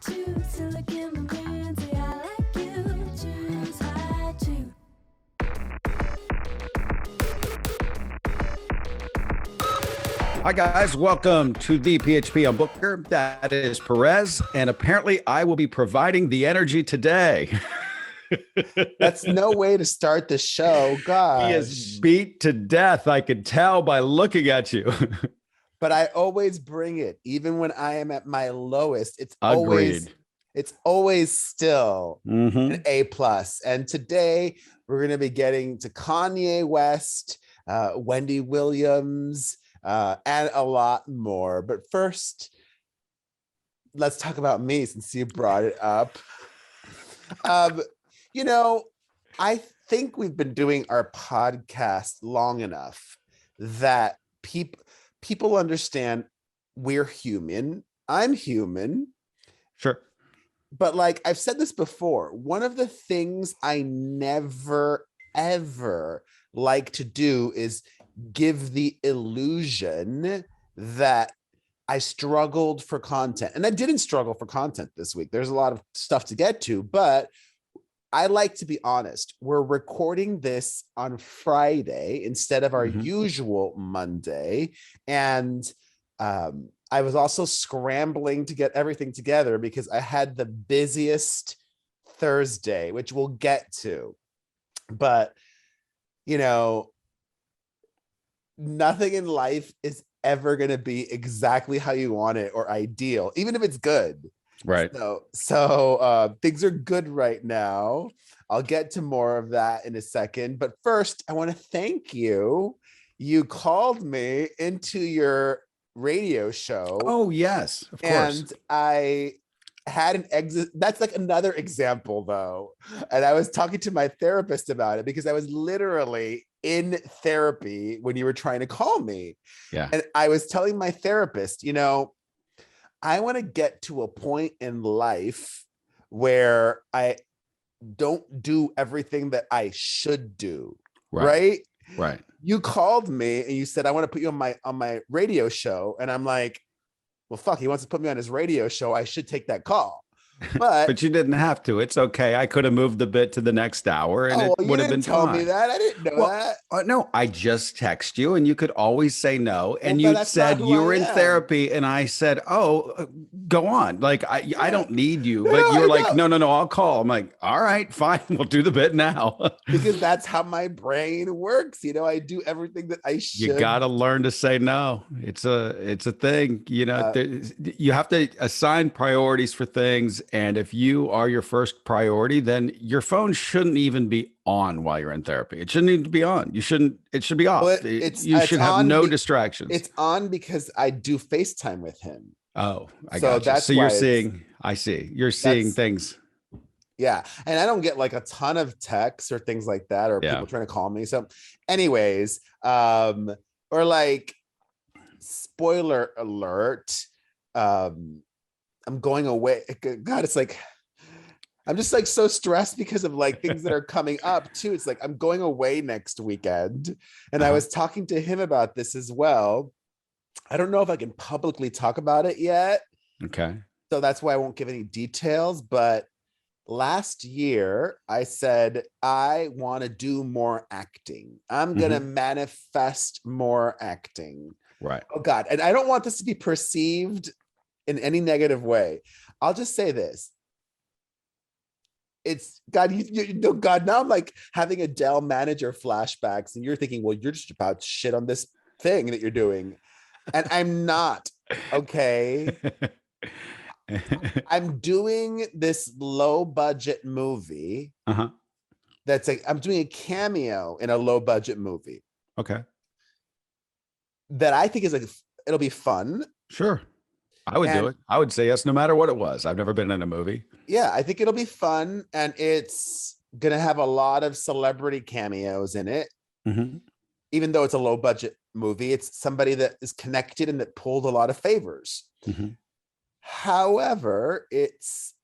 choose to look in my mirror and say I like you. Choose I choose. Hi, guys. Welcome to the PHP on Booker. That is Perez. And apparently, I will be providing the energy today. That's no way to start the show. He is Gosh. beat to death. I could tell by looking at you. But I always bring it, even when I am at my lowest. Agreed. It's always still Mhm. an A plus. And today we're going to be getting to Kanye West, Wendy Williams, and a lot more. But first, let's talk about me since you brought it up. You know, I think we've been doing our podcast long enough that people understand we're human. I'm human. Sure. But like I've said this before, one of the things I never, ever like to do is give the illusion that I struggled for content. And I didn't struggle for content this week. There's a lot of stuff to get to, but I like to be honest. We're recording this on Friday instead of our usual Monday. And I was also scrambling to get everything together because I had the busiest Thursday, which we'll get to. But, you know, nothing in life is ever going to be exactly how you want it or ideal, even if it's good. Right. So things are good right now. I'll get to more of that in a second. But first, I want to thank you. You called me into your radio show. Oh, yes, of course. And I had an exit. That's like another example, though. And I was talking to my therapist about it because I was literally in therapy when you were trying to call me. Yeah. And I was telling my therapist, you know, I want to get to a point in life where I don't do everything that I should do. Right. You called me and you said, I want to put you on my radio show. And I'm like, well, fuck, he wants to put me on his radio show. I should take that call. But you didn't have to. It's okay. I could have moved the bit to the next hour and it would have been tell fine. me that. I didn't know that. No, I just text you and you could always say no. And you said you were in therapy and I said, oh, go on. Like, I don't need you. But you were like, no, I'll call. I'm like, all right, fine. We'll do the bit now. Because that's how my brain works. You know, I do everything that I should. You got to learn to say no. It's a thing. You know, you have to assign priorities for things. And if you are your first priority, then your phone shouldn't even be on while you're in therapy. It shouldn't need to be on. It should be off. Well, you should have no distractions. It's on because I do FaceTime with him. Oh, I got you. So you're seeing, I see. You're seeing things. Yeah. And I don't get like a ton of texts or things like that, or people trying to call me. So anyways, or like, spoiler alert, I'm going away. God, it's like, I'm just like so stressed because of like things that are coming up too. It's like, I'm going away next weekend. And I was talking to him about this as well. I don't know if I can publicly talk about it yet. Okay. So that's why I won't give any details. But last year I said, I want to do more acting. I'm going to manifest more acting. Right. Oh God. And I don't want this to be perceived in any negative way. I'll just say this. It's God, you know, God, now I'm like having Adele manager flashbacks and you're thinking, well, you're just about to shit on this thing that you're doing. And I'm not, okay? I'm doing this low budget movie. That's like, I'm doing a cameo in a low budget movie. Okay. That I think is like, it'll be fun. Sure. I would do it. I would say yes, no matter what it was. I've never been in a movie. Yeah, I think it'll be fun. And it's going to have a lot of celebrity cameos in it. Even though it's a low budget movie, it's somebody that is connected and that pulled a lot of favors. However, it's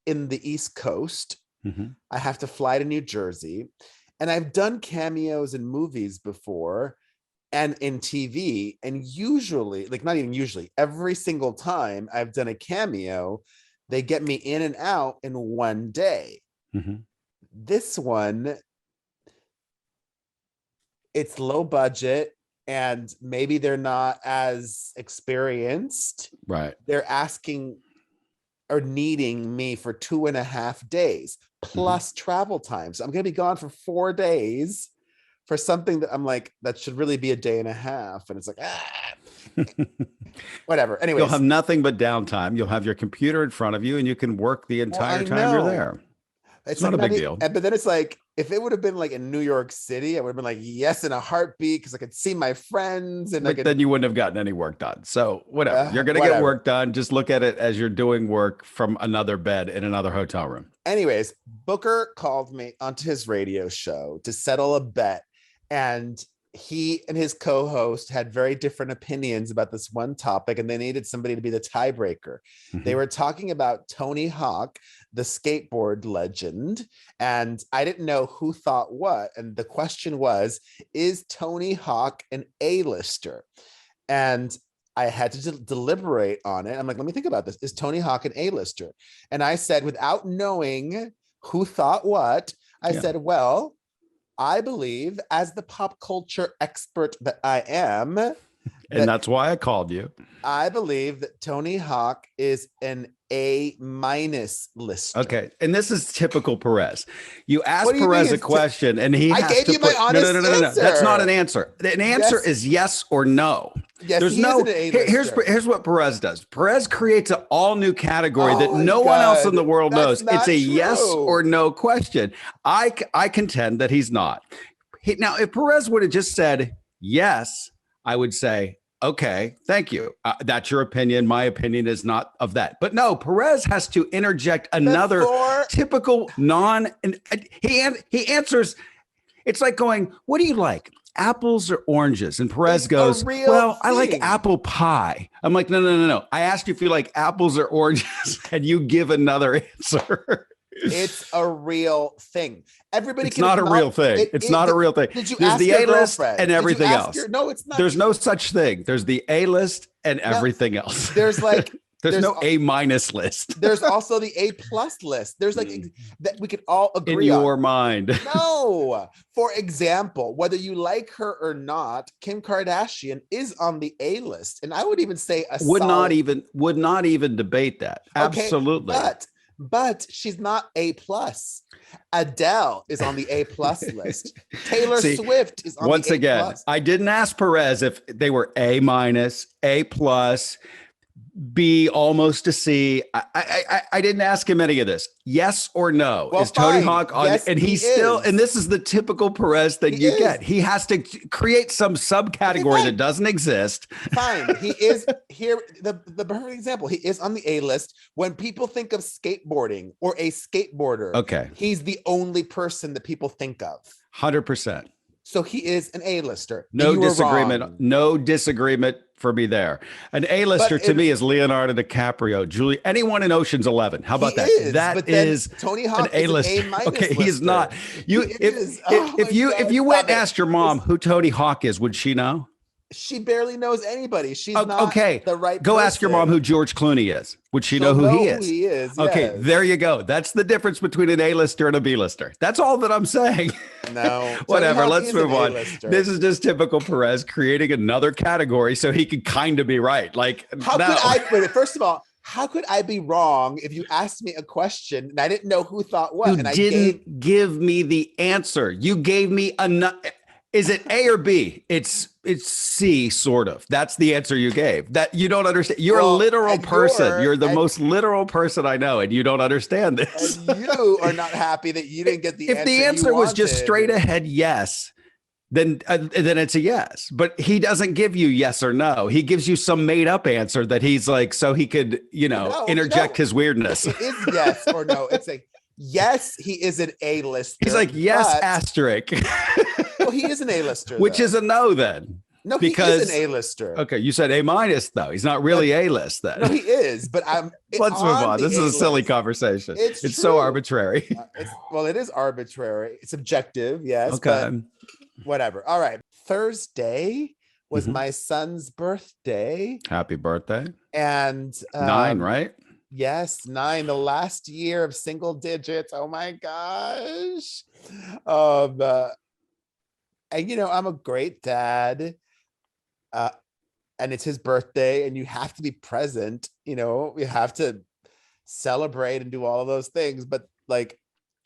in the East Coast. I have to fly to New Jersey. And I've done cameos in movies before. and in TV. And usually, like not even usually, every single time I've done a cameo, they get me in and out in one day. Mm-hmm. This one, it's low budget and maybe they're not as experienced. Right. They're asking or needing me for 2.5 days plus travel time. So I'm going to be gone for 4 days for something that I'm like, that should really be a day and a half. And it's like, whatever. Anyways. You'll have nothing but downtime. You'll have your computer in front of you and you can work the entire time you're there. It's not like a big deal. But then it's like, if it would have been like in New York City, I would have been like, yes, in a heartbeat, because I could see my friends. And then you wouldn't have gotten any work done. So whatever. You're going to get work done. Just look at it as you're doing work from another bed in another hotel room. Anyways, Booker called me onto his radio show to settle a bet. And he and his co-host had very different opinions about this one topic, and they needed somebody to be the tiebreaker. They were talking about Tony Hawk, the skateboard legend, and I didn't know who thought what. And the question was, is Tony Hawk an A-lister? And I had to deliberate on it. I'm like, let me think about this. Is Tony Hawk an A-lister? And I said, without knowing who thought what, I said, well, I believe, as the pop culture expert that I am, and that's why I called you, I believe that Tony Hawk is an A- list. Okay. And this is typical Perez. You ask Perez a question and he has gave to you my honest answer. That's not an answer. An answer is yes or no. Yes, there's no here's what Perez does. Perez creates an all new category that no one else in the world knows. It's a yes or no question. I contend that he's not. Now, if Perez would have just said yes, I would say, okay, thank you. That's your opinion. My opinion is not of that. But no, Perez has to interject another typical and he answers. It's like going, what do you like? Apples or oranges? And Perez goes, well, I like apple pie. I'm like, no. I asked you if you like apples or oranges and you give another answer. It's a real thing. Everybody it's not a real thing. It's not a real thing. Did you There's ask the your A-list girlfriend? and everything else. No, it's not. There's no such thing. There's the A-list and everything else. There's like there's no A- list. There's also the A+ list. There's like that we could all agree in on. your mind. No. For example, whether you like her or not, Kim Kardashian is on the A list, and I would even say would not even debate that. Absolutely. But she's not A+. Adele is on the A+ list. Taylor Swift is on once the A+. Again, I didn't ask Perez if they were A-, A+, B, almost a C. I didn't ask him any of this. Yes or no? Well, is Tony Hawk on? Yes, and he's still, and this is the typical Perez thing you get. He has to create some subcategory that doesn't exist. Fine. He is here. The perfect example. He is on the A list. When people think of skateboarding or a skateboarder, okay, he's the only person that people think of. 100%. So he is an A-lister. No disagreement. No disagreement for me there. An A-lister to me is Leonardo DiCaprio, anyone in Ocean's 11. How about that? That is Tony Hawk, an A-lister. Okay, he's not. If you went and asked your mom who Tony Hawk is, would she know? She barely knows anybody. She's not the right Go person. ask your mom who George Clooney is. Would she know who he is? He is. Okay, yes. There you go. That's the difference between an A-lister and a B-lister. That's all that I'm saying. No. Whatever. Let's move on. This is just typical Perez creating another category so he could kind of be right. Like, first of all, how could I be wrong if you asked me a question and I didn't know who thought what? You didn't give me the answer. You gave me Is it A or B? It's C, sort of. That's the answer you gave. That you don't understand. You're a literal person. You're the most literal person I know, and you don't understand this. And you are not happy that you didn't get the answer. If the answer was just straight ahead yes, then it's a yes. But he doesn't give you yes or no. He gives you some made up answer that he's like, so he could, interject his weirdness. It is yes or no. It's like, yes, he is an A-lister. He's like, yes, asterisk. Well, he is an A-lister. Which is a no then. No, because he is an A-lister. Okay, you said A- though. He's not really A-list then. No, he is, but let's move on. This is a silly conversation. It's so arbitrary. It is arbitrary. It's subjective, yes. Okay. But whatever. All right. Thursday was my son's birthday. Happy birthday. And 9, right? Yes, 9, the last year of single digits. Oh my gosh. Um, uh, and I'm a great dad. Uh, and it's his birthday, and you have to be present. We have to celebrate and do all of those things. But like,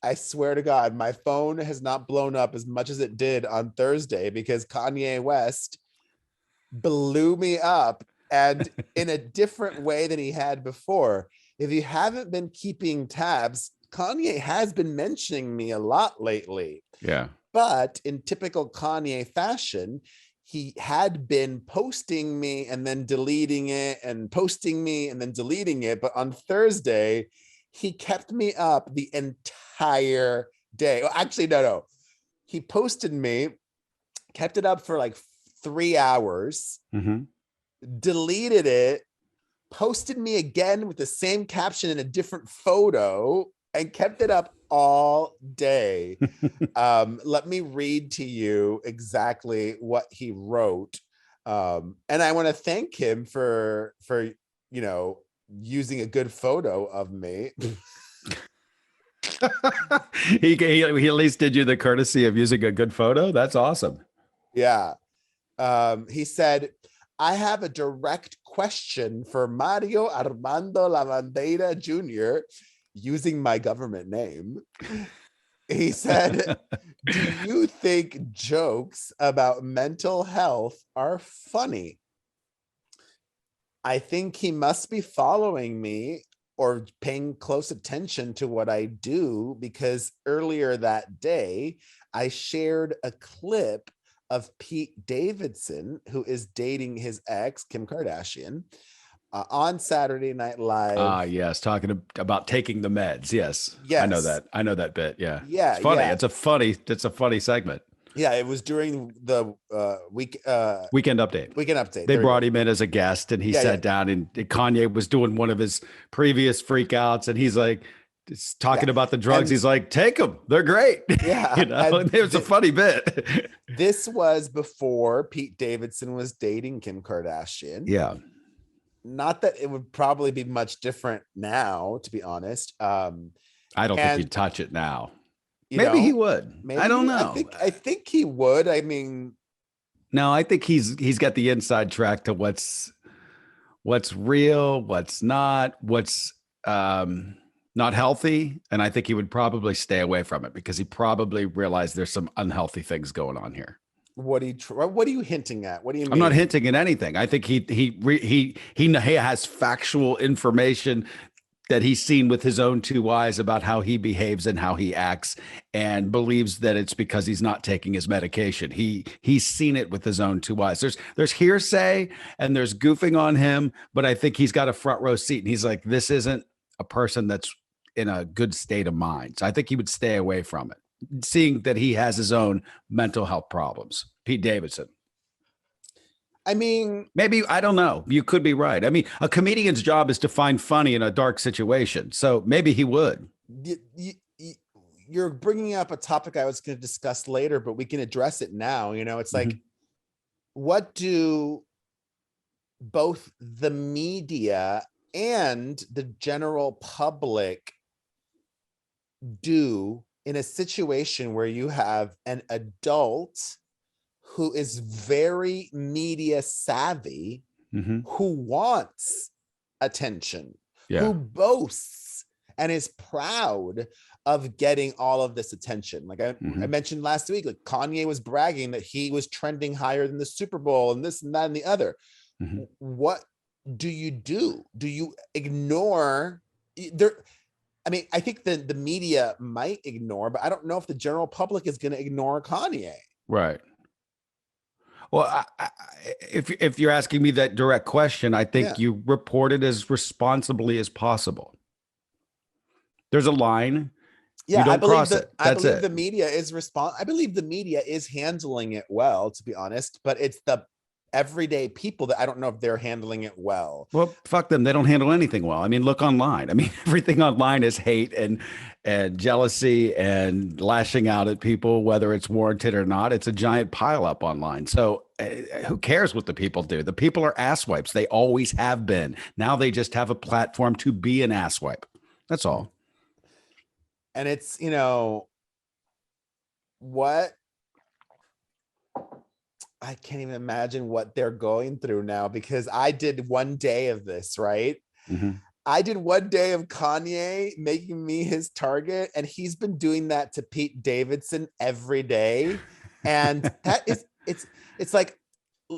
I swear to God, my phone has not blown up as much as it did on Thursday because Kanye West blew me up, and in a different way than he had before. If you haven't been keeping tabs, Kanye has been mentioning me a lot lately. Yeah. But in typical Kanye fashion, he had been posting me and then deleting it and posting me and then deleting it. But on Thursday, he kept me up the entire day. Well, actually, no. He posted me, kept it up for like 3 hours, deleted it, posted me again with the same caption in a different photo, and kept it up all day. Let me read to you exactly what he wrote. And I want to thank him for using a good photo of me. he at least did you the courtesy of using a good photo. That's awesome. Yeah. He said, I have a direct question for Mario Armando Lavandera Jr. using my government name. He said, do you think jokes about mental health are funny? I think he must be following me or paying close attention to what I do, because earlier that day, I shared a clip of Pete Davidson, who is dating his ex, Kim Kardashian, on Saturday Night Live. Yes. Talking about taking the meds. Yes. Yes. I know that bit. Yeah. Yeah. It's funny. Yeah. It's a funny segment. Yeah. It was during the Weekend Update. They brought him in as a guest, and he sat down, and Kanye was doing one of his previous freakouts, and he's like, talking about the drugs. And he's like, take them. They're great. Yeah. It was a funny bit. This was before Pete Davidson was dating Kim Kardashian. Yeah. Not that it would probably be much different now, to be honest. I don't think he'd touch it now. Maybe he would. Maybe, I don't know. I think he would. I mean, no, I think he's got the inside track to what's real, what's not healthy. And I think he would probably stay away from it because he probably realized there's some unhealthy things going on here. What are you hinting at? What do you mean? I'm not hinting at anything. I think he has factual information that he's seen with his own two eyes about how he behaves and how he acts, and believes that it's because he's not taking his medication. He's seen it with his own two eyes. There's hearsay and there's goofing on him, but I think he's got a front row seat, and he's like, this isn't a person that's in a good state of mind. So I think he would stay away from it, seeing that he has his own mental health problems. Pete Davidson. I mean, maybe, I don't know. You could be right. I mean, a comedian's job is to find funny in a dark situation. So maybe he would. You're bringing up a topic I was going to discuss later, but we can address it now. It's like, what do both the media and the general public do in a situation where you have an adult who is very media savvy, who wants attention, who boasts and is proud of getting all of this attention? Like I mentioned last week, like Kanye was bragging that he was trending higher than the Super Bowl and this and that and the other. What do you do? Do you ignore there? I mean, I think the media might ignore, but I don't know if the general public is going to ignore Kanye. Right. Well, if you're asking me that direct question, I think you report it as responsibly as possible. There's a line. Yeah, you don't I believe cross it. That's I believe it. the media is I believe the media is handling it well, to be honest, but it's the everyday people that I don't know if they're handling it well. Well, fuck them. They don't handle anything well. I mean, look online. I mean, everything online is hate and jealousy and lashing out at people, whether it's warranted or not. It's a giant pileup online. So who cares what the people do? The people are asswipes. They always have been. Now they just have a platform to be an asswipe. That's all. And it's, what I can't even imagine what they're going through now, because I did one day of this, right? Mhm. I did one day of Kanye making me his target, and he's been doing that to Pete Davidson every day. And that is, it's like,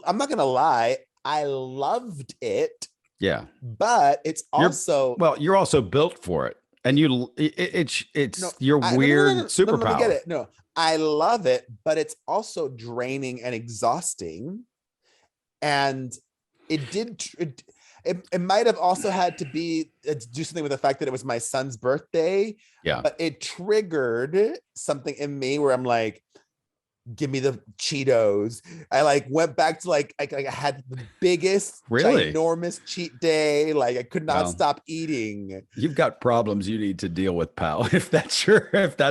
I'm not gonna lie, I loved it, Yeah. but it's also You're also built for it. And it's no, your weird no, superpower. let me get it. No, I love it, but it's also draining and exhausting. And it might have also had to be do something with the fact that it was my son's birthday. Yeah. But it triggered something in me where I'm like, give me the Cheetos. I like went back to like I had the biggest ginormous cheat day. Like I could not stop eating. You've got problems you need to deal with, pal. If that's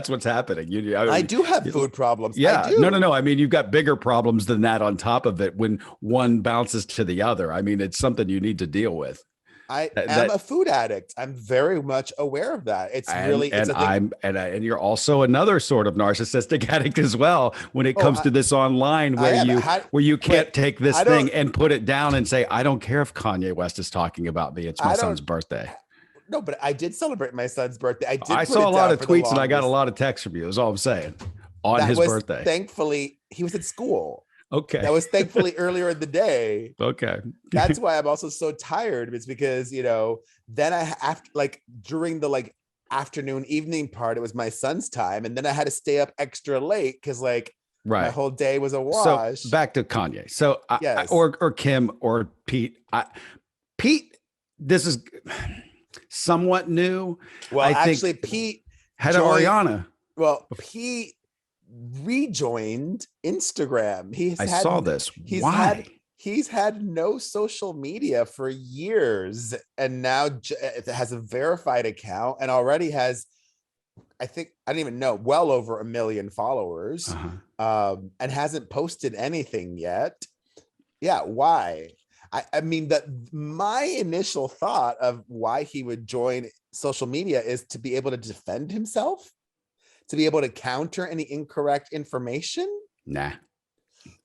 what's happening. I do have food problems. Yeah. I do. No. I mean, you've got bigger problems than that on top of it when one bounces to the other. I mean, it's something you need to deal with. I am a food addict. I'm very much aware of that. It's really, and you're also another sort of narcissistic addict as well when it comes to this online where you can't take this thing and put it down and say, I don't care if Kanye West is talking about me. It's my son's birthday. No, but I did celebrate my son's birthday. I saw a lot of tweets and I got a lot of texts from you. Is all I'm saying. On his birthday. Thankfully, he was at school. Okay. That was thankfully earlier in the day. Okay. That's why I'm also so tired. It's because, then during the afternoon, evening part, it was my son's time. And then I had to stay up extra late because my whole day was a wash. So back to Kanye. So yes. or Kim or Pete. Pete, this is somewhat new. Well, actually, Pete had Ariana. Well, Pete rejoined Instagram. I saw this. Why? He's had no social media for years, and now it has a verified account and already has, I don't even know, well over 1 million followers, and hasn't posted anything yet. Yeah, why? I mean, my initial thought of why he would join social media is to be able to defend himself, to be able to counter any incorrect information. Nah.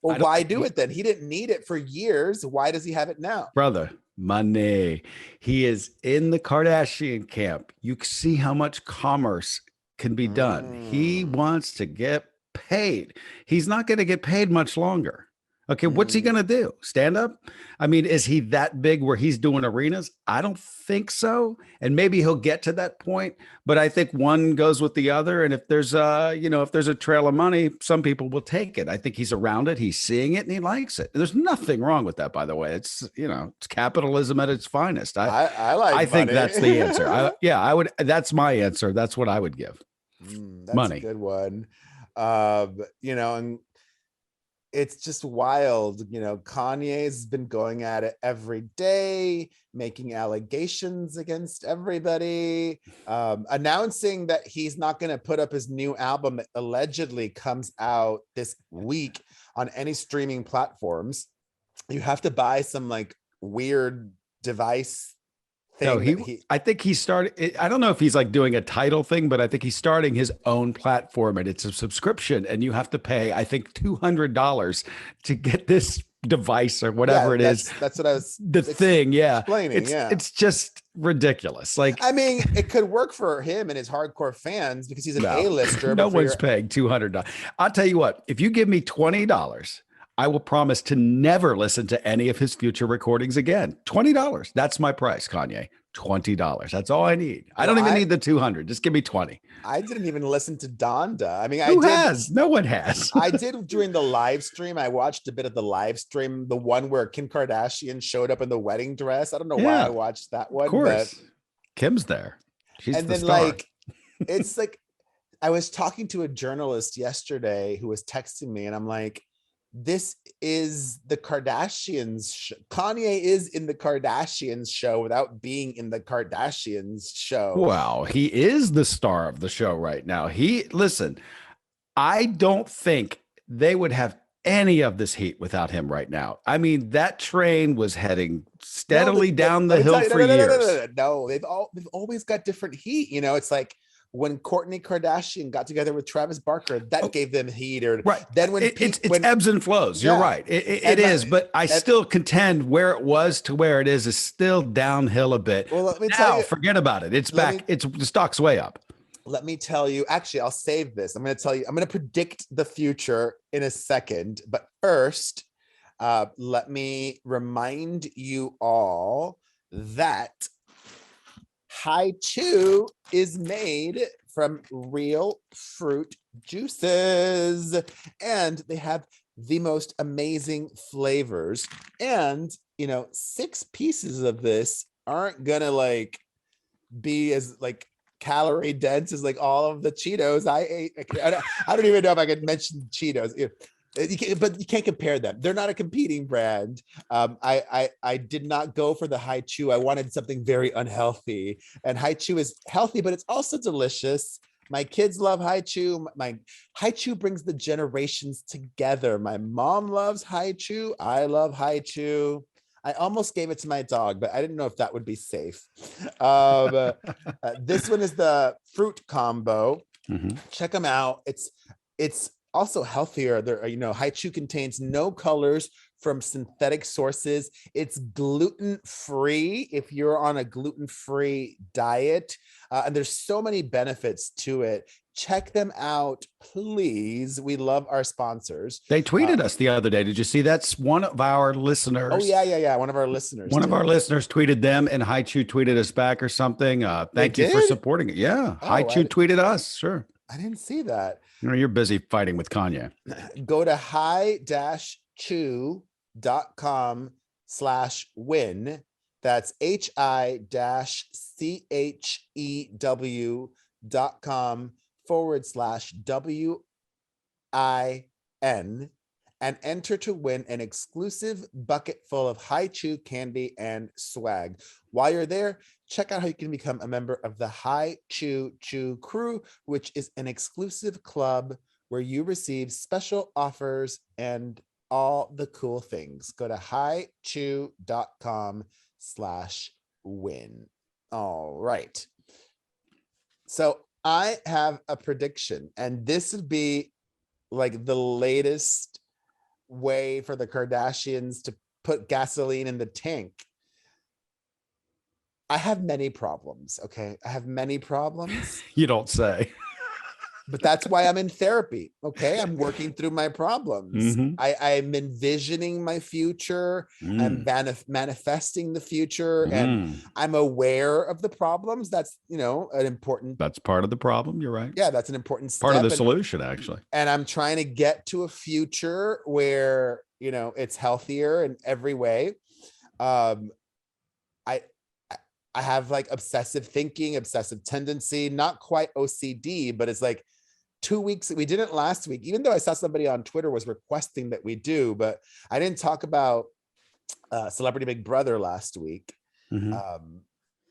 Well, why do it then? He didn't need it for years. Why does he have it now? Brother, money. He is in the Kardashian camp. You see how much commerce can be done. He wants to get paid. He's not going to get paid much longer. Okay, what's he going to do? Stand up? I mean, is he that big where he's doing arenas? I don't think so. And maybe he'll get to that point, but I think one goes with the other. And if there's if there's a trail of money, some people will take it. I think he's around it. He's seeing it and he likes it. There's nothing wrong with that, by the way. It's, it's capitalism at its finest. I think that's the answer. I would. That's my answer. That's what I would give. That's money. A good one. And it's just wild. Kanye's been going at it every day, making allegations against everybody, announcing that he's not going to put up his new album that allegedly comes out this week on any streaming platforms. You have to buy some weird device thing. No, I think he started. I don't know if he's doing a title thing, but I think he's starting his own platform, and it's a subscription, and you have to pay, I think, $200 to get this device or whatever it is. That's what I was. Thing, yeah. Explaining, it's just ridiculous. I mean, it could work for him and his hardcore fans because he's an A-lister. No one's paying $200. I'll tell you what. If you give me $20. I will promise to never listen to any of his future recordings again. $20. That's my price, Kanye. $20. That's all I need. I don't even need the 200. Just give me 20. I didn't even listen to Donda. I mean, Who has? No one has. I did during the live stream. I watched a bit of the live stream, the one where Kim Kardashian showed up in the wedding dress. I don't know why I watched that one. Of course. But Kim's there. She's the star. It's I was talking to a journalist yesterday who was texting me, and I'm like, this is the Kardashians. Kanye is in the Kardashians show without being in the Kardashians show. Wow, he is the star of the show right now. Listen, I don't think they would have any of this heat without him right now. I mean, that train was heading No, steadily down the let me hill tell you, for no, no, no, no, years. no, no, no. They've always got different heat. You know, it's like when Kourtney Kardashian got together with Travis Barker, that gave them heat. Or Right. then when It's when ebbs and flows. You're yeah, right. It and is, but I and still contend where it was to where it is still downhill a bit. well, let me tell Now, you. forget about it. It's Let back. me It's the stock's way up. let me tell you. Actually, I'll save this. I'm going to tell you. I'm going to predict the future in a second. But first, let me remind you all that High Chew is made from real fruit juices, and they have the most amazing flavors. And 6 pieces of this aren't gonna like be as like calorie dense as like all of the Cheetos I ate. I don't even know if I could mention Cheetos. But you can't compare them. They're not a competing brand. I did not go for the High Chew. I wanted something very unhealthy, and High Chew is healthy, but it's also delicious. My kids love High Chew. My High Chew brings the generations together. My mom loves High Chew. I love High Chew. I almost gave it to my dog, but I didn't know if that would be safe. This one is the fruit combo. Mm-hmm. Check them out. It's also healthier. High Chew contains no colors from synthetic sources. It's gluten-free if you're on a gluten-free diet. And there's so many benefits to it. Check them out, please. We love our sponsors. They tweeted us the other day. Did you see? That's one of our listeners. Oh, yeah. One of our listeners. One of our listeners tweeted them, and High Chew tweeted us back or something. Thank you for supporting it. Yeah. High Chew tweeted us. Sure. I didn't see that. You're busy fighting with Kanye. Go to high-chew.com/win. That's HI-CHEW.com/WIN and enter to win an exclusive bucket full of High Chew candy and swag. While you're there, check out how you can become a member of the High Chew Crew, which is an exclusive club where you receive special offers and all the cool things. Go to highchew.com/win. All right. So I have a prediction, and this would be like the latest way for the Kardashians to put gasoline in the tank. I have many problems. Okay. I have many problems. You don't say. But that's why I'm in therapy. Okay. I'm working through my problems. Mm-hmm. I'm envisioning my future. I'm manifesting the future, and I'm aware of the problems. That's, an important. That's part of the problem. You're right. Yeah. That's an important step. Part of the solution, actually. And I'm trying to get to a future where, it's healthier in every way. I have like obsessive thinking, obsessive tendency, not quite OCD, but it's like 2 weeks. We didn't last week, even though I saw somebody on Twitter was requesting that we do, but I didn't talk about Celebrity Big Brother last week. Mm-hmm.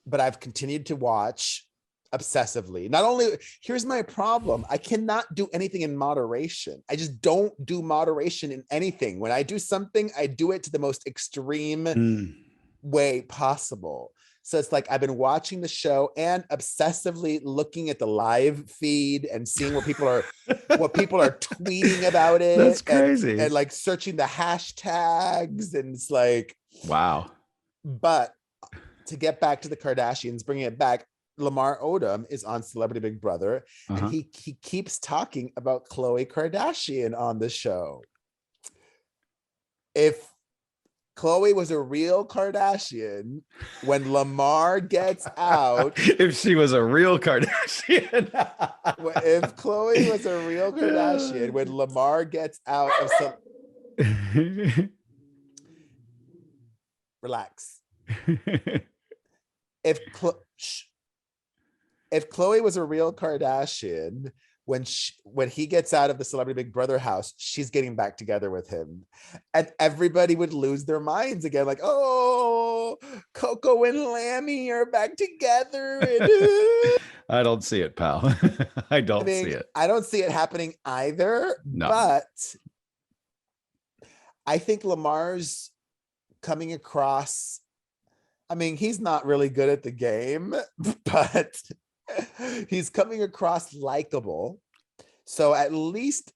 But I've continued to watch obsessively. Not only, here's my problem. I cannot do anything in moderation. I just don't do moderation in anything. When I do something, I do it to the most extreme way possible. So it's like I've been watching the show and obsessively looking at the live feed and seeing what people are tweeting about it. That's crazy. And like searching the hashtags, and it's like, wow. But to get back to the Kardashians, bringing it back, Lamar Odom is on Celebrity Big Brother, and he keeps talking about Khloe Kardashian on the show. If Khloe was a real Kardashian, when Lamar gets out. If she was a real Kardashian. If Khloe was a real Kardashian, when Lamar gets out of some. Relax. If Khloe was a real Kardashian, when he gets out of the Celebrity Big Brother house, she's getting back together with him, and everybody would lose their minds again. Like, oh, Coco and Lammy are back together. I don't see it, pal. I don't see it. I don't see it happening either. No. But I think Lamar's coming across. I mean, he's not really good at the game, but he's coming across likable. So at least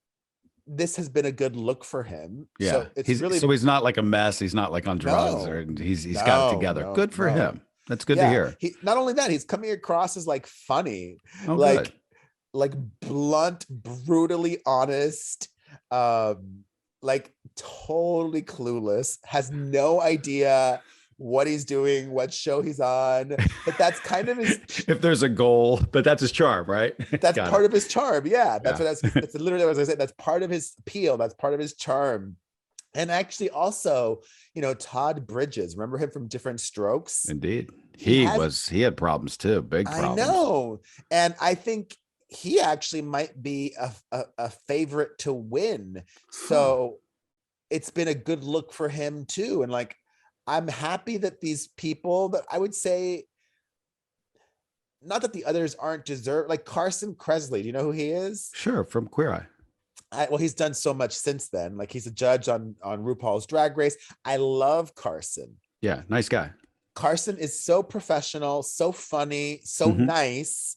this has been a good look for him. Yeah. So it's really, so he's not like a mess. He's not like on drugs, No. or he's got it together. Good for him. That's good to hear. He, not only that, he's coming across as like funny, Oh, like good. like blunt, brutally honest, like totally clueless, has no idea what he's doing, what show he's on. But that's kind of his If there's a goal, but that's his charm, right? that's Got part it. of his charm. Yeah, that's Yeah. what that's literally what I said. That's part of his appeal. That's part of his charm. And actually, also, you know, Todd Bridges, remember him from Different Strokes? Indeed. He had problems too. Big problems. I know. And I think he actually might be a favorite to win. So it's been a good look for him too. And like, I'm happy that these people that I would say, not that the others aren't deserved, like Carson Kressley, do you know who he is? Sure, from Queer Eye. Well, he's done so much since then. Like he's a judge on RuPaul's Drag Race. I love Carson. Yeah, nice guy. Carson is so professional, so funny, so nice,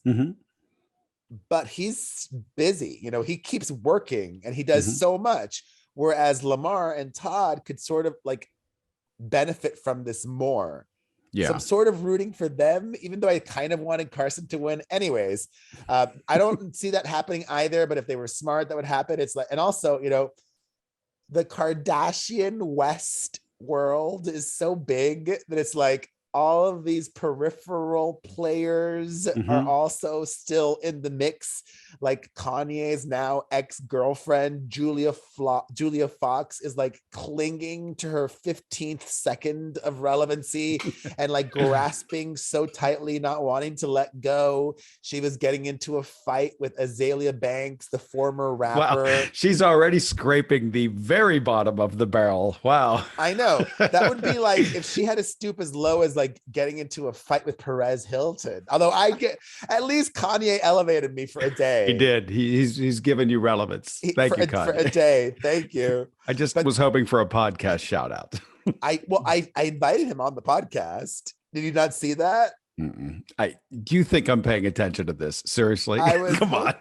but he's busy. You know, he keeps working and he does so much. Whereas Lamar and Todd could sort of like benefit from this more. Yeah. So I'm sort of rooting for them, even though I kind of wanted Carson to win. Anyways, I don't see that happening either, but if they were smart, that would happen. It's like, and also, you know, the Kardashian West world is so big that it's like all of these peripheral players are also still in the mix. Like Kanye's now ex-girlfriend, Julia Fox, is like clinging to her 15th second of relevancy and like grasping so tightly, not wanting to let go. She was getting into a fight with Azalea Banks, the former rapper. Wow. She's already scraping the very bottom of the barrel. Wow. I know. That would be like if she had to stoop as low as like getting into a fight with Perez Hilton. Although at least Kanye elevated me for a day. He did. He's given you relevance. Thank you, Kanye. For a day. Thank you. I just was hoping for a podcast shout out. I invited him on the podcast. Did you not see that? Do you think I'm paying attention to this? Seriously? Come on.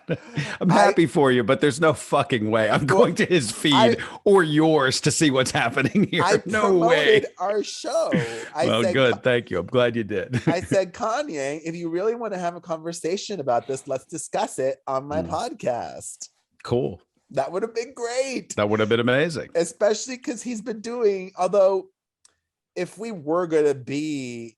I'm happy for you, but there's no fucking way I'm going to his feed or yours to see what's happening here. No way. Our show. Good. Thank you. I'm glad you did. I said, Kanye, if you really want to have a conversation about this, let's discuss it on my podcast. Cool. That would have been great. That would have been amazing. Especially because he's been doing, although if we were going to be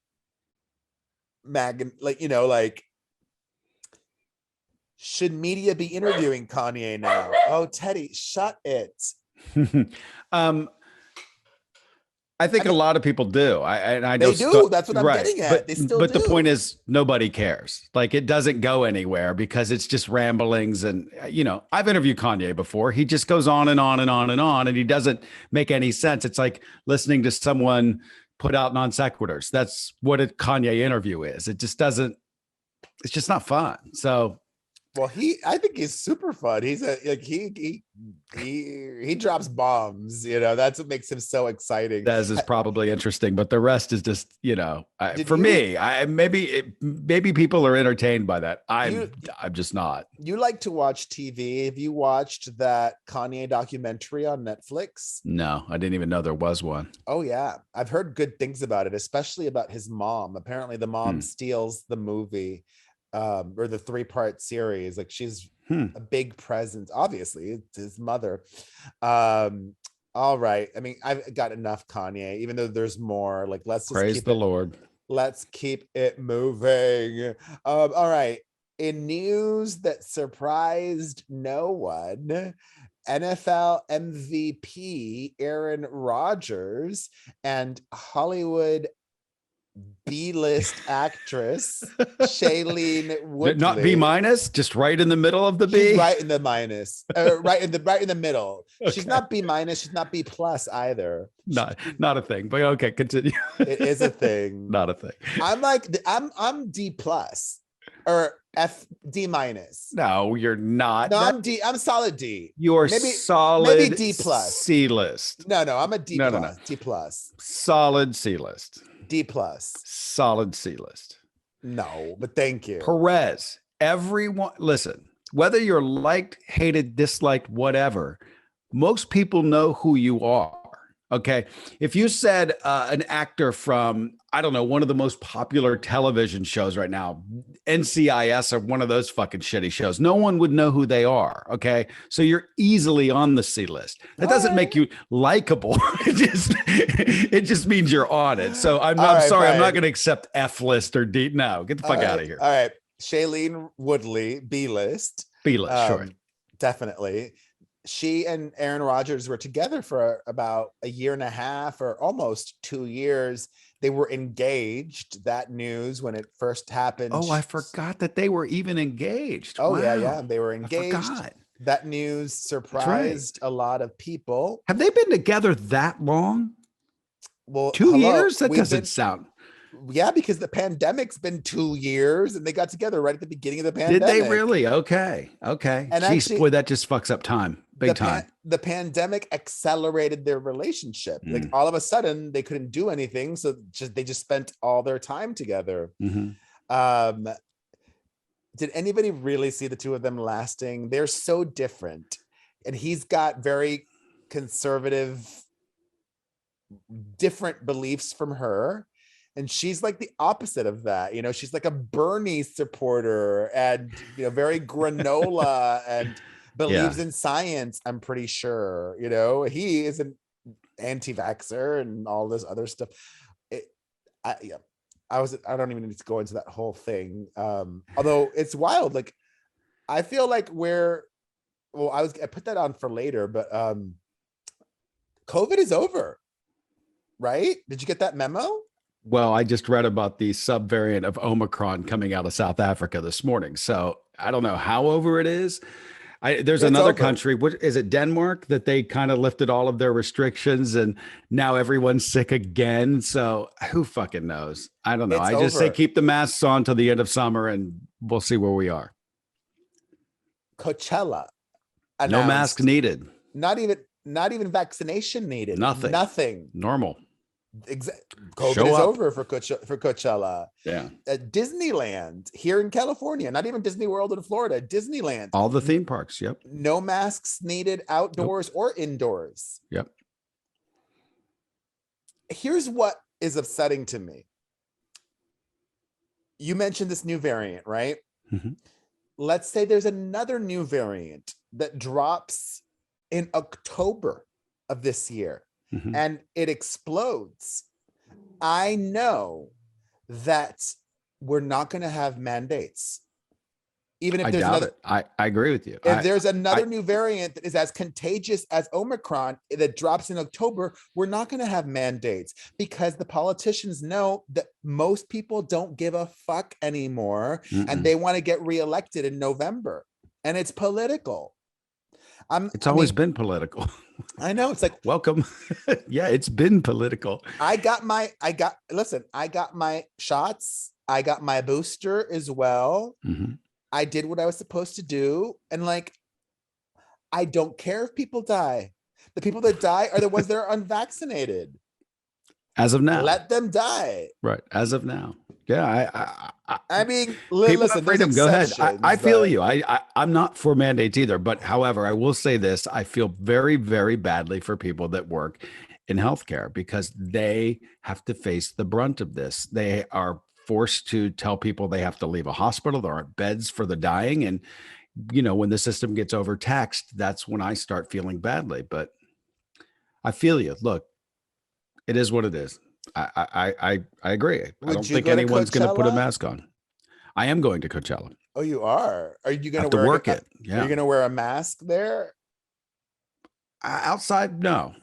should media be interviewing Kanye now? Oh, Teddy, shut it. I think a lot of people do. I they do. That's what I'm getting at. But, they still but do. The point is, nobody cares. Like, it doesn't go anywhere because it's just ramblings. And, you know, I've interviewed Kanye before. He just goes on and on and on and on, and he doesn't make any sense. It's like listening to someone put out non sequiturs. That's what a Kanye interview is. It just doesn't, it's just not fun. So, well, I think he's super fun. He's he drops bombs, you know, that's what makes him so exciting. That is probably interesting, but the rest is just, you know, maybe people are entertained by that. I'm just not. You like to watch TV. Have you watched that Kanye documentary on Netflix? No, I didn't even know there was one. Oh yeah. I've heard good things about it, especially about his mom. Apparently the mom steals the movie. Or the 3-part series. Like she's a big presence. Obviously, it's his mother. All right. I mean, I've got enough Kanye, even though there's more. Like, let's just praise the Lord. Let's keep it moving. All right. In news that surprised no one, NFL MVP Aaron Rodgers and Hollywood B-list actress Shailene Woodley. Not B minus, just right in the middle of the B. She's right in the minus, right in the middle. Okay. She's not B minus. She's not B plus either. Not a thing. But okay, continue. It is a thing. Not a thing. I'm D plus, or F D minus. No, you're not. No, I'm D. I'm solid D. You're maybe solid maybe D plus. C list. No, I'm a D No, plus. no, no. D plus. Solid C list. D plus. Solid C list. No, but thank you. Perez. Everyone, listen, whether you're liked, hated, disliked, whatever, most people know who you are. Okay. If you said an actor from, I don't know, one of the most popular television shows right now, NCIS or one of those fucking shitty shows, no one would know who they are. Okay. So you're easily on the C list. That doesn't make you likable. It just means you're on it. So I'm sorry. Brian. I'm not going to accept F list or D. No, get the fuck out of here. All right. Shailene Woodley, B list. B list, sure. Definitely. She and Aaron Rodgers were together for about a year and a half or almost 2 years. They were engaged. That news when it first happened. Oh, I forgot that they were even engaged. Oh, wow. yeah. They were engaged. That news surprised a lot of people. Have they been together that long? Well, 2 years? That doesn't sound. Yeah, because the pandemic's been 2 years and they got together right at the beginning of the pandemic. Did they really? Okay. And jeez, actually, boy, that just fucks up time. Big time. The pandemic accelerated their relationship. Like all of a sudden they couldn't do anything. So they just spent all their time together. Mm-hmm. Did anybody really see the two of them lasting? They're so different. And he's got very conservative, different beliefs from her. And she's like the opposite of that. You know, she's like a Bernie supporter and, you know, very granola and believes in science, I'm pretty sure. You know, he is an anti-vaxxer and all this other stuff. I don't even need to go into that whole thing. Although it's wild. Like, I feel like I put that on for later, but COVID is over, right? Did you get that memo? Well, I just read about the subvariant of Omicron coming out of South Africa this morning. So I don't know how over it is. There's another country, what is it, Denmark, that they kind of lifted all of their restrictions and now everyone's sick again. So who fucking knows? I don't know. I just say keep the masks on till the end of summer and we'll see where we are. Coachella announced, no mask needed. Not even vaccination needed. Nothing. Normal. COVID is over for Coachella. Yeah. Disneyland here in California, not even Disney World in Florida, Disneyland. All the theme parks. Yep. No masks needed outdoors or indoors. Yep. Here's what is upsetting to me. You mentioned this new variant, right? Mm-hmm. Let's say there's another new variant that drops in October of this year. Mm-hmm. And it explodes. I know that we're not going to have mandates. Even if there's another, I agree with you. If there's another new variant that is as contagious as Omicron that drops in October, we're not going to have mandates because the politicians know that most people don't give a fuck anymore. And they want to get reelected in November. And it's political. It's always been political. I know. It's like, welcome. Yeah, it's been political. I got my shots. I got my booster as well. Mm-hmm. I did what I was supposed to do. And like, I don't care if people die. The people that die are the ones that are unvaccinated. As of now. Let them die. Right. As of now. Yeah. I mean, listen, freedom. Go ahead. I feel you. I'm not for mandates either. But however, I will say this. I feel very, very badly for people that work in healthcare because they have to face the brunt of this. They are forced to tell people they have to leave a hospital. There aren't beds for the dying. And, you know, when the system gets overtaxed, that's when I start feeling badly. But I feel you. Look, it is what it is. I agree. I don't think anyone's going to put a mask on. I am going to Coachella. Oh, you are? Are you going to work it? Yeah. Are you going to wear a mask there? Outside? No.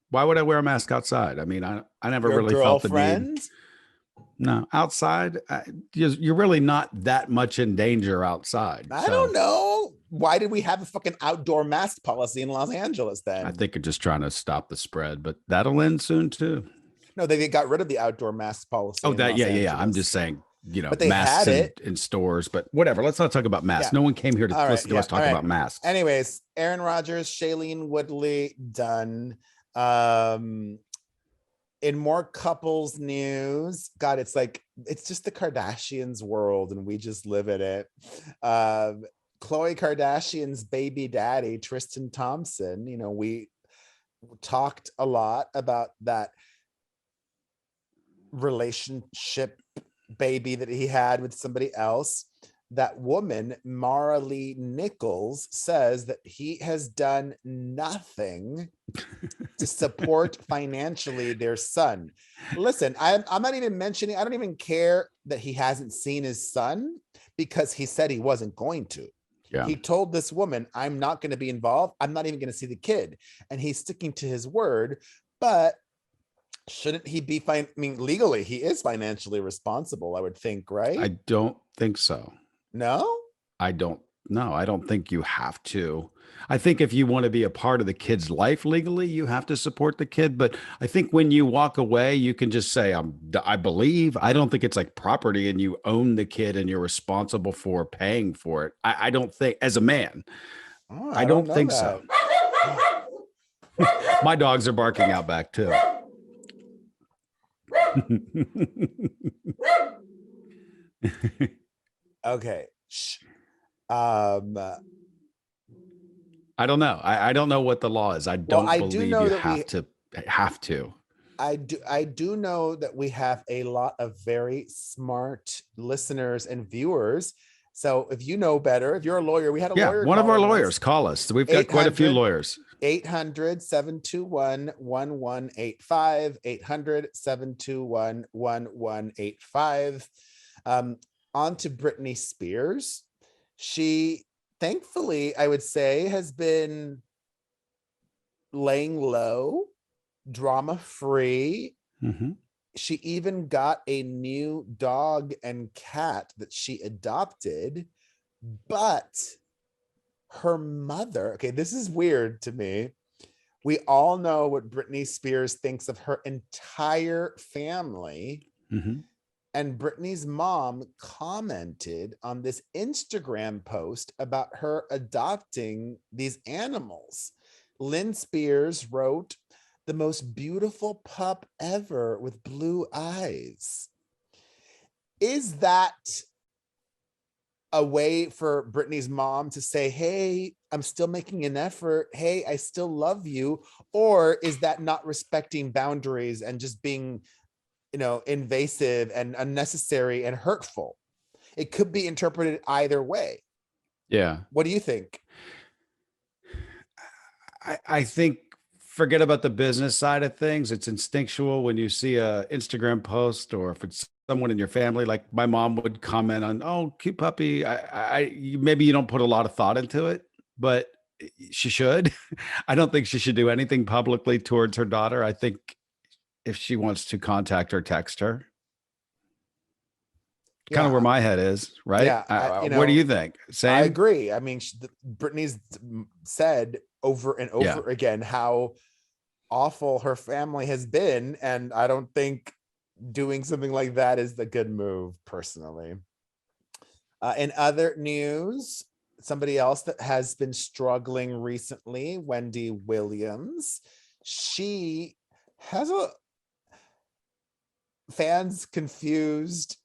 Why would I wear a mask outside? I mean, I never really felt the need. No, outside, you're really not that much in danger outside. I don't know. Why did we have a fucking outdoor mask policy in Los Angeles then? I think they're just trying to stop the spread, but that'll end soon too. No, they got rid of the outdoor mask policy. Oh, that, yeah. I'm just saying But they masks had it. in stores, but whatever. Let's not talk about masks. Yeah. No one came here to All right, listen to us talk all right. about masks. Anyways, Aaron Rodgers, Shailene Woodley, done. In more couples news, God, it's just the Kardashians world, and we just live in it. Khloe Kardashian's baby daddy, Tristan Thompson, we talked a lot about that relationship baby that he had with somebody else. That woman, Mara Lee Nichols, says that he has done nothing to support financially their son. Listen, I'm not even mentioning, I don't even care that he hasn't seen his son, because he said he wasn't going to. Yeah. He told this woman, I'm not going to be involved. I'm not even going to see the kid. And he's sticking to his word. But shouldn't he be fine? I mean, legally, he is financially responsible, I would think, right? I don't think so. No? I don't think you have to. I think if you want to be a part of the kid's life legally, you have to support the kid. But I think when you walk away, you can just say, I believe. I don't think it's like property and you own the kid and you're responsible for paying for it. I don't think, as a man, Oh, I don't think so. My dogs are barking out back too. Okay. I don't know. I don't know what the law is. I don't believe you have to. I do know that we have a lot of very smart listeners and viewers. So if you know better, if you're a lawyer, we had a lawyer. One of our lawyers call us. We've got quite a few lawyers. 800-721-1185, 800-721-1185. On to Britney Spears. She, thankfully, I would say, has been laying low, drama-free. Mm-hmm. She even got a new dog and cat that she adopted, but her mother, okay, this is weird to me. We all know what Britney Spears thinks of her entire family. Mm-hmm. And Britney's mom commented on this Instagram post about her adopting these animals. Lynn Spears wrote, "The most beautiful pup ever with blue eyes." Is that a way for Britney's mom to say, hey, I'm still making an effort. Hey, I still love you. Or is that not respecting boundaries and just being, invasive and unnecessary and hurtful? It could be interpreted either way. Yeah. What do you think? I think forget about the business side of things. It's instinctual when you see a Instagram post, or if it's someone in your family, like my mom would comment on, oh, cute puppy. Maybe you don't put a lot of thought into it, but she should. I don't think she should do anything publicly towards her daughter. I think if she wants to contact her, text her. Kind of where my head is, right? Yeah. What do you think? Same? I agree. I mean, Britney's said over and over again how awful her family has been. And I don't think doing something like that is the good move, personally. In other news, somebody else that has been struggling recently, Wendy Williams. She has fans confused.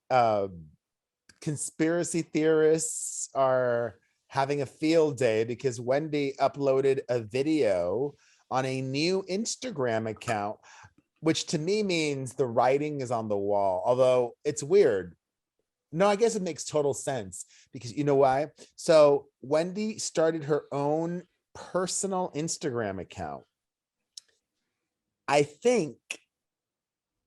Conspiracy theorists are having a field day because Wendy uploaded a video on a new Instagram account, which to me means the writing is on the wall. Although it's weird. No, I guess it makes total sense, because you know why? So Wendy started her own personal Instagram account. I think,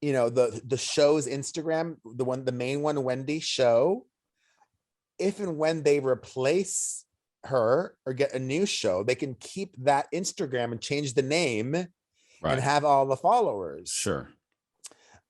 the show's Instagram, the main one, Wendy Show, if and when they replace her or get a new show, they can keep that Instagram and change the name and have all the followers. Sure.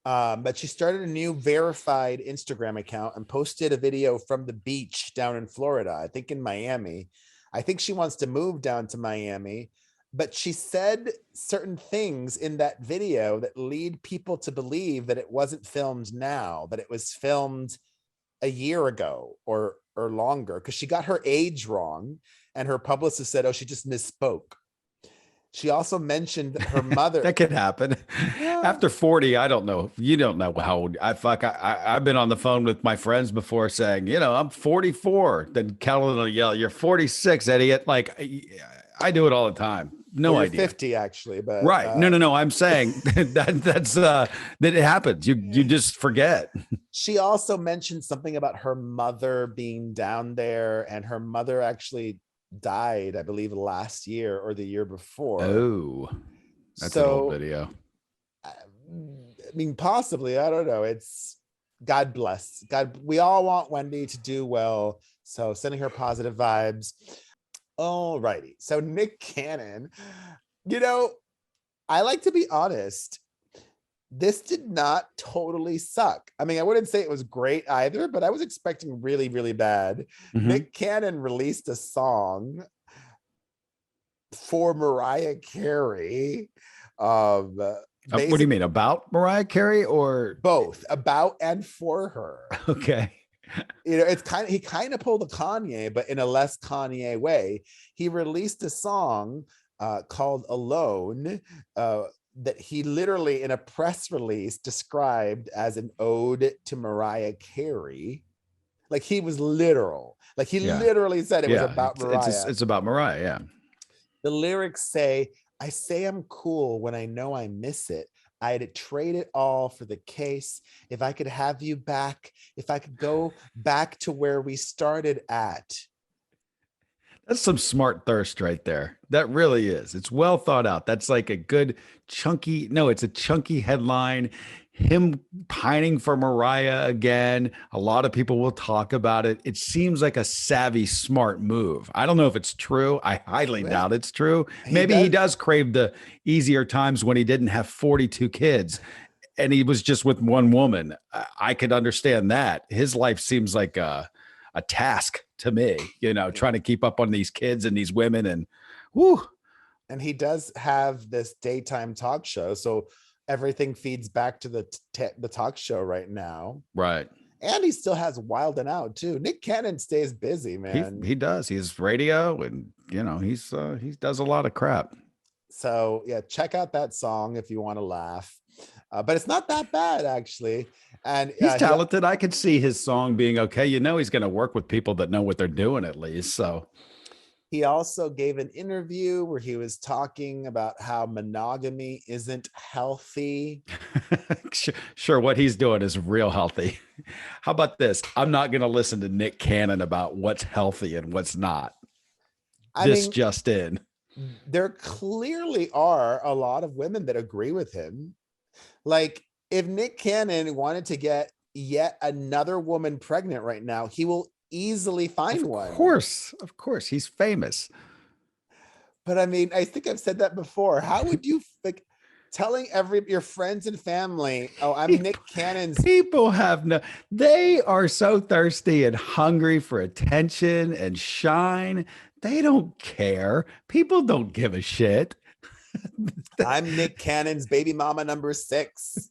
But she started a new verified Instagram account and posted a video from the beach down in Florida, I think in Miami. I think she wants to move down to Miami, but she said certain things in that video that lead people to believe that it wasn't filmed now, that it was filmed a year ago or longer, because she got her age wrong, and her publicist said, "Oh, she just misspoke." She also mentioned her mother. That could happen. Yeah. After 40, I don't know. You don't know how old I've been on the phone with my friends before saying, I'm 44. Then Kellen will yell, "You're 46, idiot." Like I do it all the time. No Well, you're idea. 50 actually, but Right. No. I'm saying that it happens. You just forget. she also mentioned something about her mother being down there, and her mother actually died, I believe, last year or the year before. Oh, that's an old So, video. I mean, possibly, I don't know. It's God bless. God, we all want Wendy to do well. So sending her positive vibes. All righty. So Nick Cannon, I like to be honest. This did not totally suck. I mean, I wouldn't say it was great either, but I was expecting really, really bad. Mhm. Nick Cannon released a song for Mariah Carey. What do you mean, about Mariah Carey or Both, about and for her. okay? It's he kind of pulled a Kanye, but in a less Kanye way. He released a song called Alone, that he literally in a press release described as an ode to Mariah Carey. Like he was literal. Like he literally said it was about Mariah. It's about Mariah, yeah. The lyrics say, "I say I'm cool when I know I miss it. I'd trade it all for the case. If I could have you back, if I could go back to where we started at." That's some smart thirst right there. That really is. It's well thought out. That's like a good chunky, no, it's a chunky headline. Him pining for Mariah again. A lot of people will talk about it. It seems like a savvy, smart move. I don't know if it's true. I highly doubt it's true. Maybe he does crave the easier times when he didn't have 42 kids and he was just with one woman. I could understand that. His life seems like a task to me, trying to keep up on these kids and these women and whoo. And he does have this daytime talk show. So everything feeds back to the talk show right now. Right. And he still has Wild and Out too. Nick Cannon stays busy, man. He does. He's radio and he does a lot of crap. So yeah, check out that song if you want to laugh. But it's not that bad actually. And he's talented. I could see his song being okay. He's going to work with people that know what they're doing at least. So he also gave an interview where he was talking about how monogamy isn't healthy. Sure, what he's doing is real healthy. How about this? I'm not going to listen to Nick Cannon about what's healthy and what's not. I mean, just in. There clearly are a lot of women that agree with him. Like, if Nick Cannon wanted to get yet another woman pregnant right now, he will easily find one. Of course. He's famous. But I mean, I think I've said that before. How would you like telling your friends and family, "Oh, I'm Nick Cannon's..." People they are so thirsty and hungry for attention and shine. They don't care. People don't give a shit. "I'm Nick Cannon's baby mama number 6.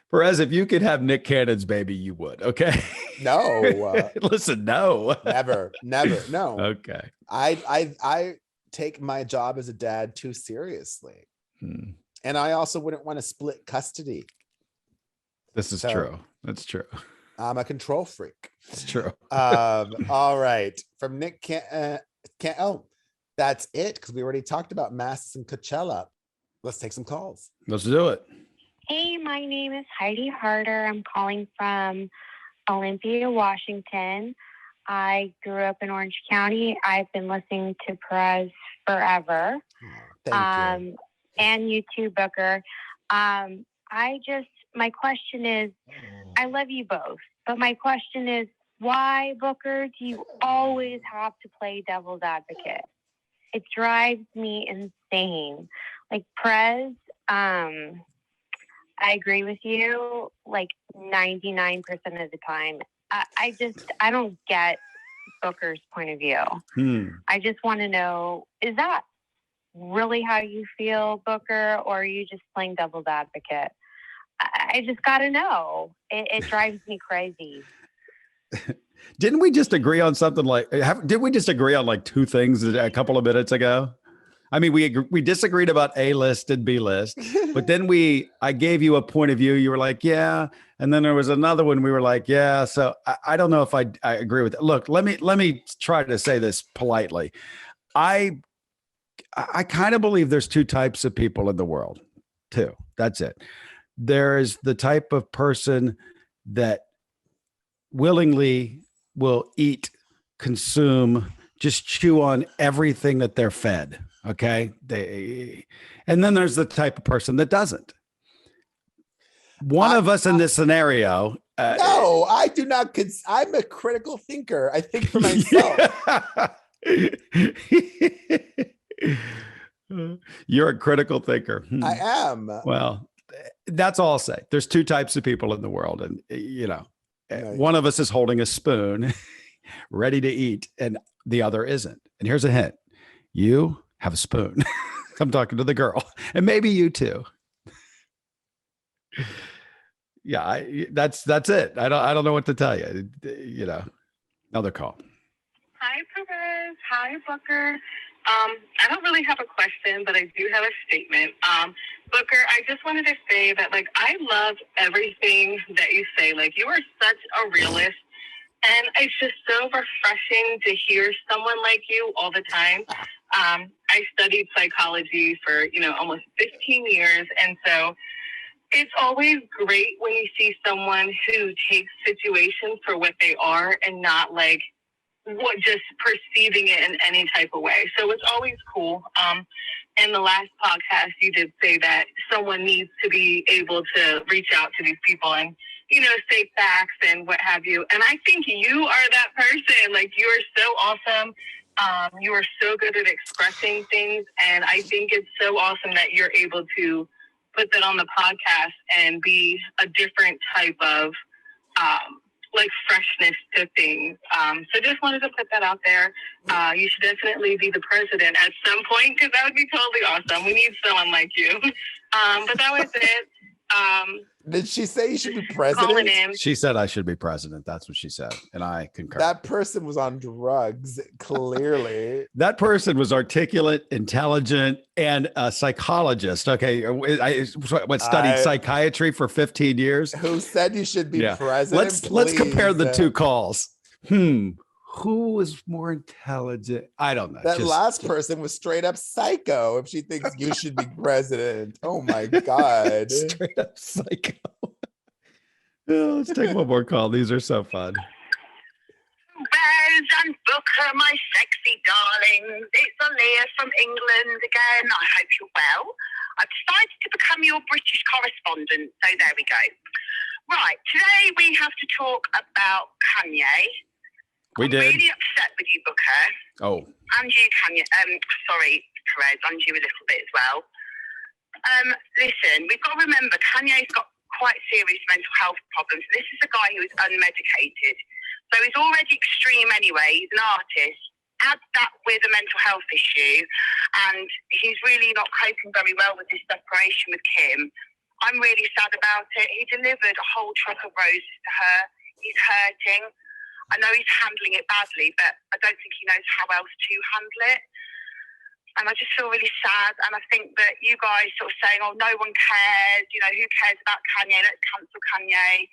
Perez, if you could have Nick Cannon's baby, you would. Okay. No. Listen, no. Never. No. Okay. I take my job as a dad too seriously. And I also wouldn't want to split custody. This is true. That's true. I'm a control freak. It's true. All right. From Nick that's it, because we already talked about masks and Coachella. Let's take some calls. Let's do it. Hey, my name is Heidi Harder. I'm calling from Olympia, Washington. I grew up in Orange County. I've been listening to Perez forever. Thank you. And you too, Booker. My question is, I love you both, but my question is, why, Booker, do you always have to play devil's advocate? It drives me insane. Like, Perez, I agree with you like 99% of the time. I don't get Booker's point of view. I just want to know, is that really how you feel, Booker, or are you just playing devil's advocate? I just got to know. It drives me crazy. Didn't we just agree on something like? Did we just agree on like two things a couple of minutes ago? I mean, we disagreed about A list and B list, but then I gave you a point of view. You were like, yeah, and then there was another one. We were like, yeah. So I don't know if I agree with it. Look, let me try to say this politely. I kind of believe there's two types of people in the world. Two. That's it. There is the type of person that willingly will eat, consume, just chew on everything that they're fed. Okay. And then there's the type of person that doesn't. One of us in this scenario. No, I do not. I'm a critical thinker. I think for myself. You're a critical thinker. I am. Well, that's all I'll say. There's two types of people in the world. And, one of us is holding a spoon ready to eat and the other isn't. And here's a hint. You have a spoon. I'm talking to the girl, and maybe you too. Yeah, that's it. I don't know what to tell you. Another call. Hi, Perez. Hi, Booker. I don't really have a question, but I do have a statement. Booker, I just wanted to say that, like, I love everything that you say. Like, you are such a realist, and it's just so refreshing to hear someone like you all the time. I studied psychology for, almost 15 years, and so it's always great when you see someone who takes situations for what they are and not like just perceiving it in any type of way. So it's always cool. In the last podcast, you did say that someone needs to be able to reach out to these people and, say facts and what have you. And I think you are that person. Like, you are so awesome. You are so good at expressing things. And I think it's so awesome that you're able to put that on the podcast and be a different type of freshness to things. So just wanted to put that out there. You should definitely be the president at some point, because that would be totally awesome. We need someone like you. But that was it. Did she say you should be president? She said I should be president. That's what she said. And I concur. That person was on drugs, clearly. That person was articulate, intelligent, and a psychologist. Okay. I studied psychiatry for 15 years. Who said you should be president? Let's compare the two calls. Who was more intelligent? I don't know. That last person was straight up psycho if she thinks you should be president. Oh my God. Straight up psycho. Let's take one more call. These are so fun. Perez and Booker, my sexy darlings. It's Aaliyah from England again. I hope you're well. I've decided to become your British correspondent, so there we go. Right, today we have to talk about Kanye. I'm really upset with you, Booker. Oh. And you, Kanye. Sorry, Perez, and you a little bit as well. Listen, we've got to remember Kanye's got quite serious mental health problems. This is a guy who is unmedicated. So he's already extreme anyway. He's an artist. Add that with a mental health issue, and he's really not coping very well with his separation with Kim. I'm really sad about it. He delivered a whole truck of roses to her. He's hurting. I know he's handling it badly, but I don't think he knows how else to handle it. And I just feel really sad. And I think that you guys sort of saying, oh, no one cares, who cares about Kanye? Let's cancel Kanye.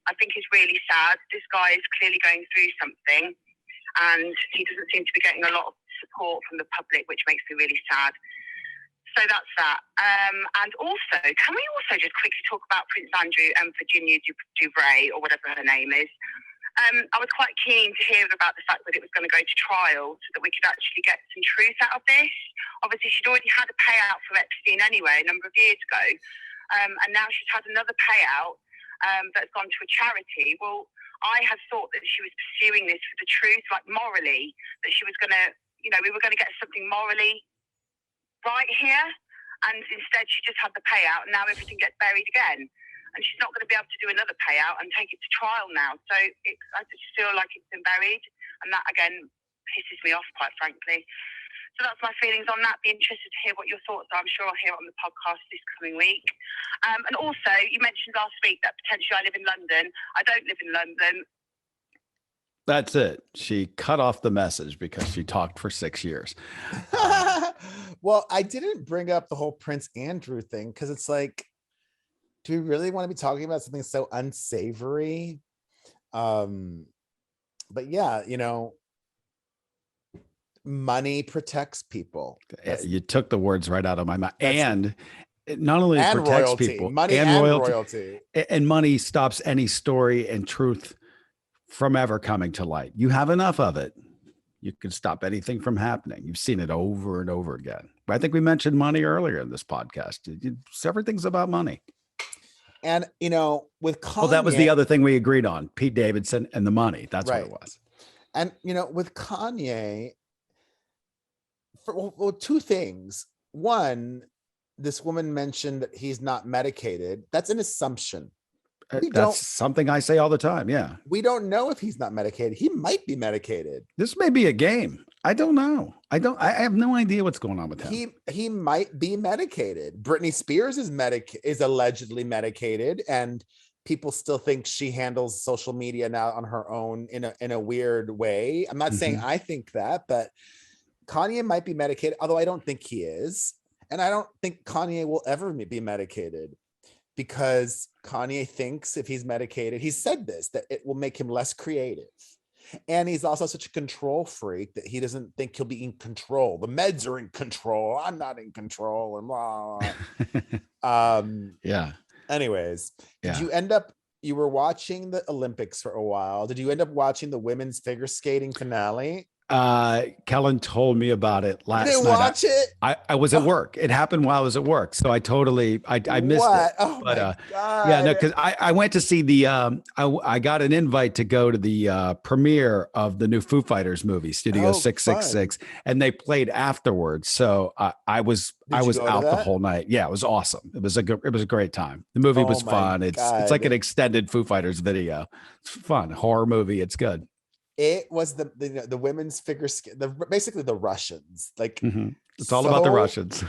I think it's really sad. This guy is clearly going through something, and he doesn't seem to be getting a lot of support from the public, which makes me really sad. So that's that. And also, can we also just quickly talk about Prince Andrew and Virginia Duvray, or whatever her name is? I was quite keen to hear about the fact that it was going to go to trial so that we could actually get some truth out of this. Obviously, she'd already had a payout from Epstein anyway a number of years ago. And now she's had another payout that's gone to a charity. Well, I had thought that she was pursuing this for the truth, like morally, that she was going to, we were going to get something morally right here. And instead, she just had the payout, and now everything gets buried again. And she's not going to be able to do another payout and take it to trial now. So I just feel like it's been buried. And that, again, pisses me off, quite frankly. So So that's my feelings on that. Be interested to hear what your thoughts are. I'm sure I'll hear it on the podcast this coming week. And also, you mentioned last week that potentially I live in London. I don't live in London. That's it. She cut off the message because she talked for 6 years. Well, I didn't bring up the whole Prince Andrew thing because it's like, do we really want to be talking about something so unsavory? But yeah, you know, money protects people. You took the words right out of my mouth. And it not only And protects royalty, people, money and and royalty, royalty. and money stops any story and truth from ever coming to light. You have enough of it, you can stop anything from happening. You've seen it over and over again. I think we mentioned money earlier in this podcast. Everything's about money. And, you know, with Kanye, Well, that was the other thing we agreed on, Pete Davidson and the money. That's Right. what it was. And, you know, with Kanye, well, two things. One, this woman mentioned that he's not medicated. That's an assumption. That's something I say all the time. Yeah. We don't know if he's not medicated. He might be medicated. This may be a game. I don't know. I have no idea what's going on with him. He might be medicated. Britney Spears is allegedly medicated, and people still think she handles social media now on her own in a weird way. I'm not saying I think that, but Kanye might be medicated, although I don't think he is. And I don't think Kanye will ever be medicated, because Kanye thinks if he's medicated, he said this, that it will make him less creative. And he's also such a control freak that he doesn't think he'll be in control. The meds are in control. I'm not in control. And blah. Yeah. Anyways, you were watching the Olympics for a while. Did you end up watching the women's figure skating finale? Kellen told me about it last night. You didn't watch it? I was at work. It happened while I was at work. So I missed it. Oh but my God. yeah, no, because I went to see I got an invite to go to the premiere of the new Foo Fighters movie, Studio 666, and they played afterwards. So I was out the whole night. Yeah, it was awesome. It was a great time. The movie was fun. It's like an extended Foo Fighters video. It's fun. Horror movie. It's good. It was the women's figure skate, basically the Russians. Like it's all about the Russians.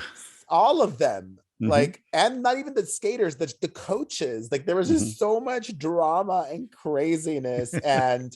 All of them. Like, and not even the skaters, the coaches. Like, there was just so much drama and craziness. And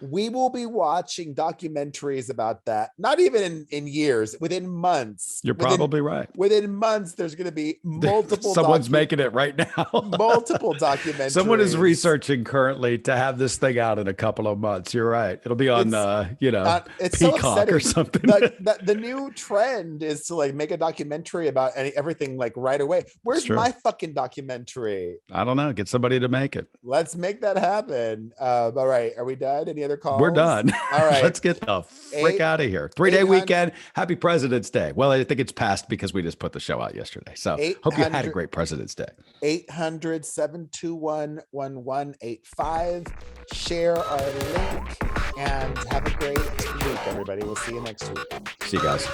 we will be watching documentaries about that. Not even in years, within months. You're probably right. Within months, there's going to be multiple. Someone's making it right now. Multiple documentaries. Someone is researching currently to have this thing out in a couple of months. You're right. It'll be on, it's Peacock so or something. The new trend is to like make a documentary about everything like right away. Where's my fucking documentary? I don't know. Get somebody to make it. Let's make that happen. All right. Are we done? Any other calls? We're done. All right. Let's get the frick out of here. 3-day weekend. Happy President's Day. Well, I think it's passed because we just put the show out yesterday. So hope you had a great President's Day. 800-721-1185. Share our link and have a great week, everybody. We'll see you next week. See you guys.